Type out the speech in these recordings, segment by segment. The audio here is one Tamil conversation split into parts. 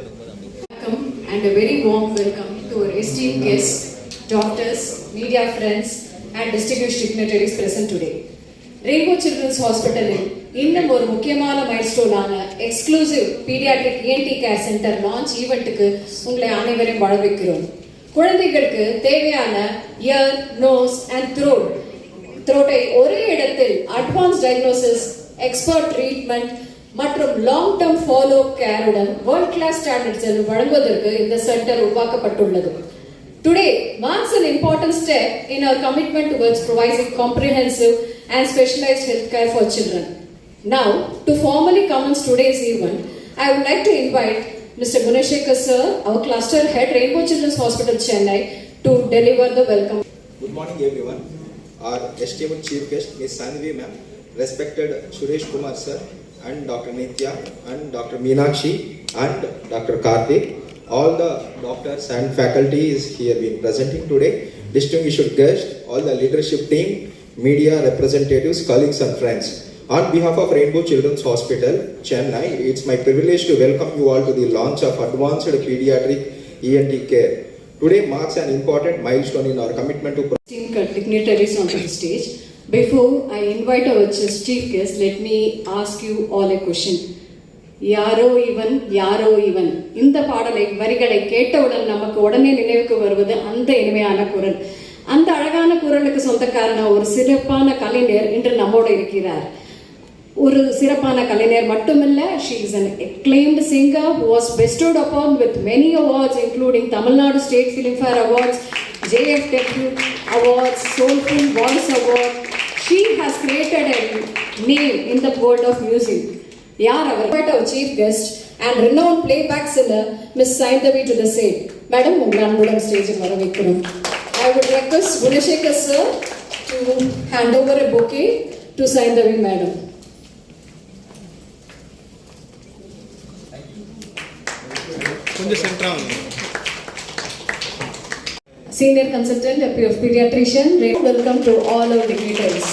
Welcome and a very warm welcome to our esteemed guests, doctors, media friends and distinguished dignitaries present today. Rainbow Children's Hospital இன்னும் ஒரு முக்கியமான மைல்ஸ்டோனான exclusive pediatric ENT care center launch ஈவெண்ட்டுக்கு உங்களை அனைவரையும் வரவேற்கிறோம். குழந்தைகளுக்கு தேவையான இயர், நோஸ் அண்ட் த்ரோட்டை ஒரே இடத்தில் அட்வான்ஸ் டயக்னோசிஸ், எக்ஸ்பர்ட் ட்ரீட்மெண்ட் மற்றும் லாங் டர்ம் ஃபாலோ கேருடன் வேர்ல்ட் கிளாஸ் ஸ்டாண்டர்ட்ஸில் வழங்குவதற்கு இந்த சென்டர் உருவாக்கப்பட்டுள்ளது. Today marks an important step in our commitment towards providing comprehensive and specialized healthcare for children. Now, to formally commence today's event, I would like to invite Mr. Guneshekar sir, our cluster head, Rainbow Children's Hospital, Chennai, to deliver the welcome. Good morning, everyone. Our esteemed chief guest, Ms. Sanvi ma'am, respected Suresh Kumar sir, and Dr. Nitya, and Dr. Meenakshi, and Dr. Karthik. All the doctors and faculty is here been presenting today. Distinguished guests, all the leadership team, media representatives, colleagues and friends. On behalf of Rainbow Children's Hospital, Chennai, it's my privilege to welcome you all to the launch of Advanced Pediatric ENT Care. Today marks an important milestone in our commitment to dignitaries onto the stage. Before I invite our chief guest, let me ask you all a question. யாரோ இவன் இந்த பாடலை வரிகளை கேட்டவுடன் நமக்கு உடனே நினைவுக்கு வருவது அந்த இனிமையான குரல். அந்த அழகான குரலுக்கு சொந்தக்காரன ஒரு சிறப்பான கலைஞர் இன்று நம்மோடு இருக்கிறார். ஒரு சிறப்பான கலைஞர் மட்டுமல்ல, she is an acclaimed singer who was bestowed upon with many awards including Tamil Nadu State Filmfare Awards, JFW Awards, Soulful Voice Award. She has created a name in the world of music. Yaar our chief guest and renowned playback singer Miss Saindavi to the stage. Madam, unganudan stage varavikkurom. I would request Guneshekar sir to hand over a bouquet to Saindavi madam. Senior consultant of pediatrician, welcome to all our dignitaries.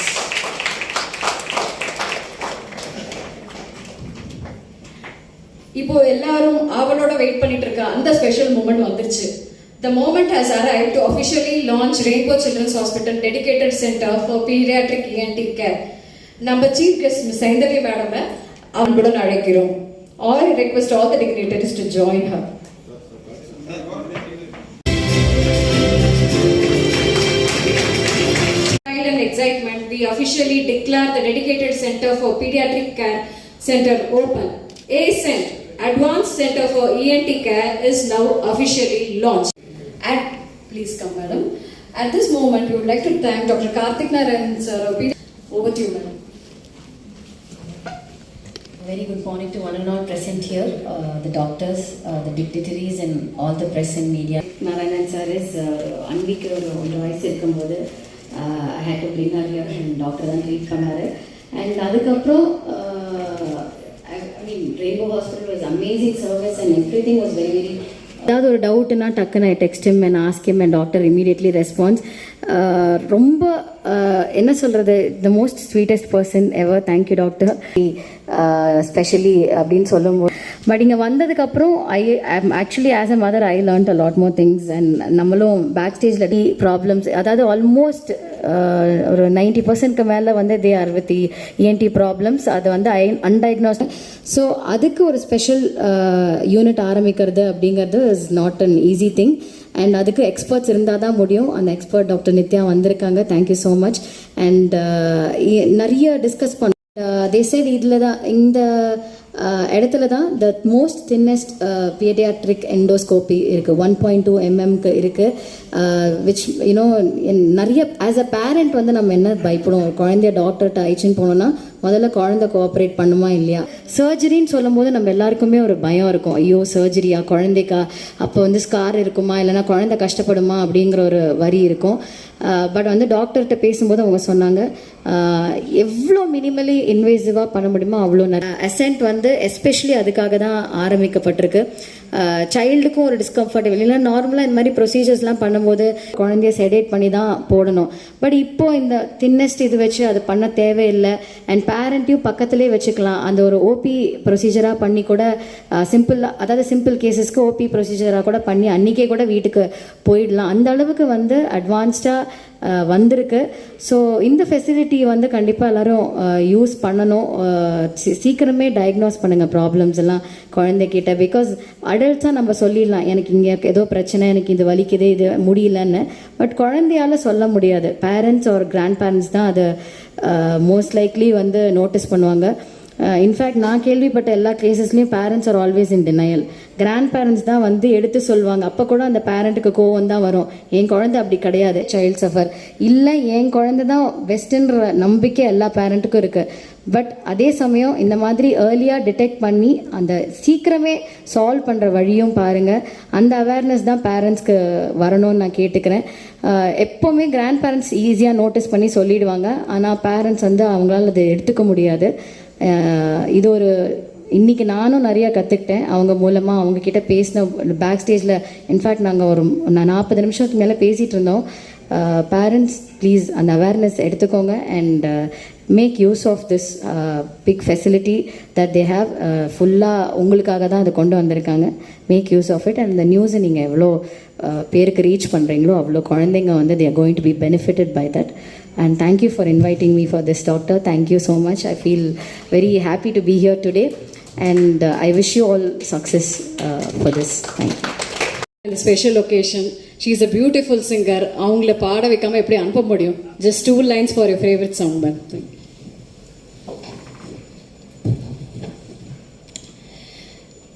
இப்போ எல்லாரும் ஆவலோட வெயிட் பண்ணிட்டு இருக்க அந்த ஸ்பெஷல் மூமெண்ட் வந்துருச்சு. The moment has arrived to officially launch Rainbow Children's Hospital dedicated center for pediatric ENT care. நம்ம chief guest Miss Saindavi madam அவங்களுடன் அழைக்கிறோம். All request all the dignitaries to join her. Pride and excitement, we officially declare the dedicated center for pediatric care center open. ACENT, Advanced Center for ENT Care, is now officially launched. And please come, madam. At this moment, we would like to thank Dr. Karthik Narayan sir. Over to you, madam. Very good morning to one and all present here, the doctors, the dignitaries, and all the press and media. Narayan sir is unweek on voice irkumbodhu I had to bring her here and doctor then treat பண்ணாரு. And அதுக்கப்புறம் Rainbow Hospital was amazing service and everything was very ஏதாவது ஒரு டவுட்னா டக்குன்னு ஐ text him and ask him and doctor immediately responds. ரொம்ப என்ன சொல்கிறது, the most sweetest person ever. Thank you doctor, specially அப்படின்னு சொல்லும்போது. பட் இங்கே வந்ததுக்கப்புறம் actually as a mother I learned a lot more things. And நம்மளும் பேக் ஸ்டேஜில் ப்ராப்ளம்ஸ், அதாவது ஆல்மோஸ்ட் ஒரு 90% மேலே வந்து they are with ENT problems. அது வந்து அன்டயக்னோஸ்ட். ஸோ அதுக்கு ஒரு ஸ்பெஷல் யூனிட் ஆரம்பிக்கிறது அப்படிங்கிறது is not an easy thing. And அதுக்கு எக்ஸ்பர்ட்ஸ் இருந்தால் தான் முடியும். அந்த எக்ஸ்பர்ட் டாக்டர் நித்யா வந்திருக்காங்க. Thank you so much. அண்ட் நிறைய டிஸ்கஸ் பண்ண they said இதில் தான் இந்த இடத்துல தான் the most thinnest paediatric endoscopy இருக்குது. 1.2 mm விச் யூனோ நிறைய ஆஸ் அ பேரண்ட் வந்து நம்ம என்ன பயப்படுவோம், குழந்தைய டாக்டர்கிட்ட அழைச்சின்னு போனோம்னா முதல்ல குழந்தை கோஆப்ரேட் பண்ணுமா இல்லையா. சர்ஜரின்னு சொல்லும் போது நம்ம எல்லாருக்குமே ஒரு பயம் இருக்கும். ஐயோ சர்ஜரியா, குழந்தைக்கா, அப்போ வந்து ஸ்கார் இருக்குமா, இல்லைனா குழந்தை கஷ்டப்படுமா அப்படிங்கிற ஒரு வரி இருக்கும். பட் வந்து டாக்டர்கிட்ட பேசும்போது அவங்க சொன்னாங்க எவ்வளோ மினிமலி இன்வேசிவாக பண்ண முடியுமோ அவ்வளோ. அசென்ட் வந்து எஸ்பெஷலி அதுக்காக தான் ஆரம்பிக்கப்பட்டிருக்கு. சைல்டுக்கும் ஒரு டிஸ்கம்ஃபர்டபிள் இல்லைன்னா நார்மலாக இந்த மாதிரி ப்ரொசீஜர்ஸ்லாம் பண்ணும்போது குழந்தைய செடேட் பண்ணி தான் போடணும். பட் இப்போது இந்த தின்னஸ்ட் இது வச்சு அது பண்ண தேவையில்லை. அண்ட் பேரண்ட்டையும் பக்கத்துலேயே வச்சுக்கலாம். அந்த ஒரு ஓபி ப்ரொசீஜராக பண்ணி கூட சிம்பிள் கேசஸ்க்கு ஓபி ப்ரொசீஜராக கூட பண்ணி அன்றைக்கே கூட வீட்டுக்கு போயிடலாம். அந்த அளவுக்கு வந்து அட்வான்ஸ்டாக வந்திருக்கு. ஸோ இந்த ஃபெசிலிட்டி வந்து கண்டிப்பாக எல்லோரும் யூஸ் பண்ணணும். சீக்கிரமே டயக்னோஸ் பண்ணுங்கள் ப்ராப்ளம்ஸ் எல்லாம் குழந்தைகிட்ட. பிகாஸ் அடல்ட்ஸாக நம்ம சொல்லிடலாம், எனக்கு இங்கே ஏதோ பிரச்சனை, எனக்கு இது வலிக்குது, இது முடியலன்னு. பட் குழந்தையால் சொல்ல முடியாது. பேரண்ட்ஸ் ஒரு கிராண்ட் பேரண்ட்ஸ் தான் அதை மோஸ்ட் லைக்லி வந்து நோட்டீஸ் பண்ணுவாங்க. இன்ஃபேக்ட் நான் கேள்விப்பட்ட எல்லா கேசஸ்லேயும் parents are always in denial. Grand parents தான் வந்து எடுத்து சொல்லுவாங்க. அப்போ கூட அந்த பேரண்ட்டுக்கு கோவம் தான் வரும், என் குழந்தை அப்படி கிடையாது, சைல்ட் சஃபர் இல்லை, என் குழந்தை தான் பெஸ்ட்டுன்ற நம்பிக்கை எல்லா பேரண்ட்டுக்கும் இருக்குது. பட் அதே சமயம் இந்த மாதிரி ஏர்லியாக டிடெக்ட் பண்ணி அந்த சீக்கிரமே சால்வ் பண்ணுற வழியும் பாருங்கள். அந்த அவேர்னஸ் தான் பேரண்ட்ஸ்க்கு வரணும்னு நான் கேட்டுக்கிறேன். எப்போவுமே கிராண்ட் பேரண்ட்ஸ் ஈஸியாக நோட்டீஸ் பண்ணி சொல்லிடுவாங்க, ஆனால் பேரண்ட்ஸ் வந்து அவங்களால அதை எடுத்துக்க முடியாது. இது ஒரு இன்றைக்கி நானும் நிறையா கற்றுக்கிட்டேன் அவங்க மூலமாக. அவங்கக்கிட்ட பேசின பேக் ஸ்டேஜில் இன்ஃபேக்ட் நாங்கள் 40 நிமிஷத்துக்கு மேலே பேசிகிட்டு இருந்தோம். பேரண்ட்ஸ் ப்ளீஸ் அந்த அவேர்னஸ் எடுத்துக்கோங்க and make use of this big facility that they have. ஃபுல்லாக உங்களுக்காக தான் அதை கொண்டு வந்திருக்காங்க. Make use of it. And இந்த நியூஸை நீங்கள் எவ்வளோ பேருக்கு ரீச் பண்ணுறீங்களோ அவ்வளோ குழந்தைங்க வந்து they are going to be benefited by that. And thank you for inviting me for this, doctor. Thank you so much. I feel very happy to be here today. And I wish you all success for this. Thank you. In the special occasion, she is a beautiful singer. அவங்கள பாட வைக்காம எப்படி அனுப்ப முடியும்? Just 2 lines for your favorite song, man.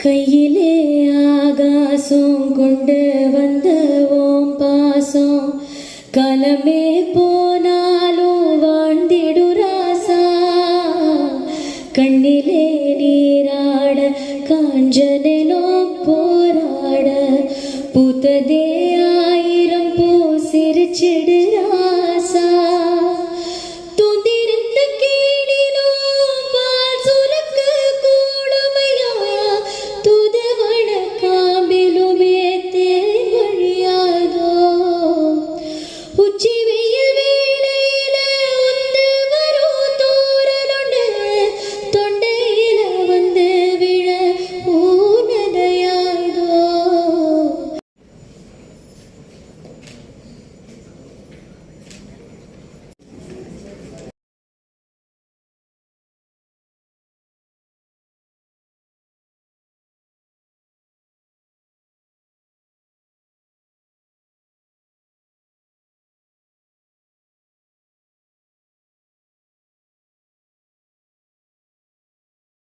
கையிலே ஆகாசம் கொண்டு வந்த ஓம் பாசம் கலமே போனாலும் வாழ்ந்திடு ராசா. கண்ணிலே நீராட காஞ்சனோ போராட பூத்ததே 1000 பூ சிரிச்சிடு